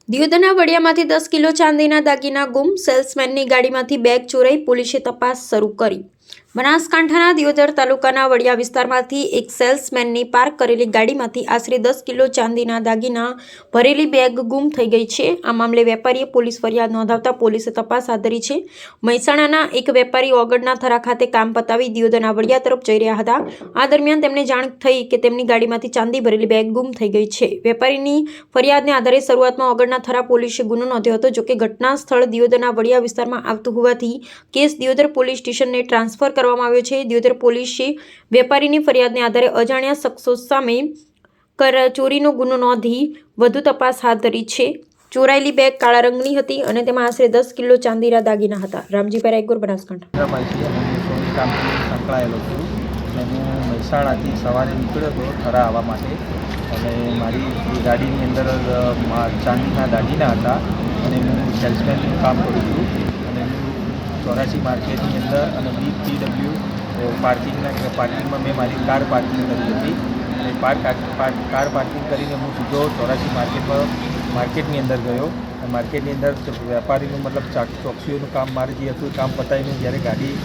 દિયોદરના વડિયામાંથી 10 kilo ચાંદીના દાગીના ગુમ, સેલ્સમેનની ગાડીમાંથી બેગ ચોરાઈ, પોલીસે તપાસ શરૂ કરી। બનાસકાંઠાના દિયોદર તાલુકાના વડિયા વિસ્તારમાંથી એક સેલ્સમેનની પાર્ક કરેલી ગાડીમાંથી આશરે 10 કિલો ચાંદીના દાગીના ભરેલી બેગ ગુમ થઈ ગઈ છે। આ મામલે વેપારીએ પોલીસ ફરિયાદ નોંધાવતા પોલીસે તપાસ હાથ ધરી છે। મહેસાણાના એક વેપારી ઓગળના થરા ખાતે કામ પતાવી દિયોદરના વડિયા તરફ જઈ રહ્યા હતા। આ દરમિયાન તેમને જાણ થઈ કે તેમની ગાડીમાંથી ચાંદી ભરેલી બેગ ગુમ થઈ ગઈ છે। વેપારીની ફરિયાદને આધારે શરૂઆતમાં ઓગળના થરા પોલીસે ગુનો નોંધ્યો હતો। જોકે ઘટના સ્થળ દિયોદરના વડિયા વિસ્તારમાં આવતું હોવાથી કેસ દિયોદર પોલીસ સ્ટેશનને ટ્રાન્સફર કરવામાં આવ્યો છે। દિયોદર પોલીસે વેપારીની ફરિયાદને આધારે અજાણ્યા શખ્સો સામે ચોરીનો ગુનો નોંધી વધુ તપાસ હાથ ધરી છે। ચોરાયેલી બેગ કાળા રંગની હતી અને તેમાં આશરે 10 કિલો ચાંદીના દાગીના હતા। રામજીભાઈ રાયગોર, બનાસકાંઠા। સંકળાયેલો છું અને હું મહેસાણાથી સવારે નીકળ્યો હતો થરા આવવા માટે અને મારી ગાડીની અંદર ચાંદીના દાગીના હતા અને હું સેલ્સમેનનું કામ કરું છું અને હું 84 માર્કેટની અંદર અને BPW પાર્કિંગમાં મેં મારી કાર પાર્કિંગ કરી હતી અને કાર પાર્કિંગ કરીને હું સીધો 84 માર્કેટની અંદર ગયો। માર્કેટની અંદર વેપારીનું મતલબ ચોકસીઓનું કામ મારે જે હતું કામ પતાવીને જ્યારે ગાડી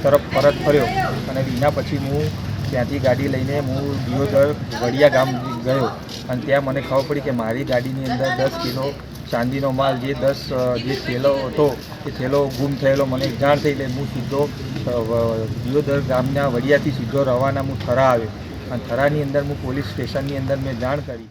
તરફ પરત ફર્યો અને એના પછી હું ત્યાંથી ગાડી લઈને હું દિયોદર વડિયા ગામ ગયો અને ત્યાં મને ખબર પડી કે મારી ગાડીની અંદર 10 કિલો ચાંદીનો માલ જે થેલો હતો એ થેલો ગુમ થયેલો મને જાણ થઈ એટલે હું સીધો દિયોદર ગામના વડિયાથી સીધો રવાના હું થરા આવ્યો અને થરાની અંદર હું પોલીસ સ્ટેશનની અંદર મેં જાણ કરી।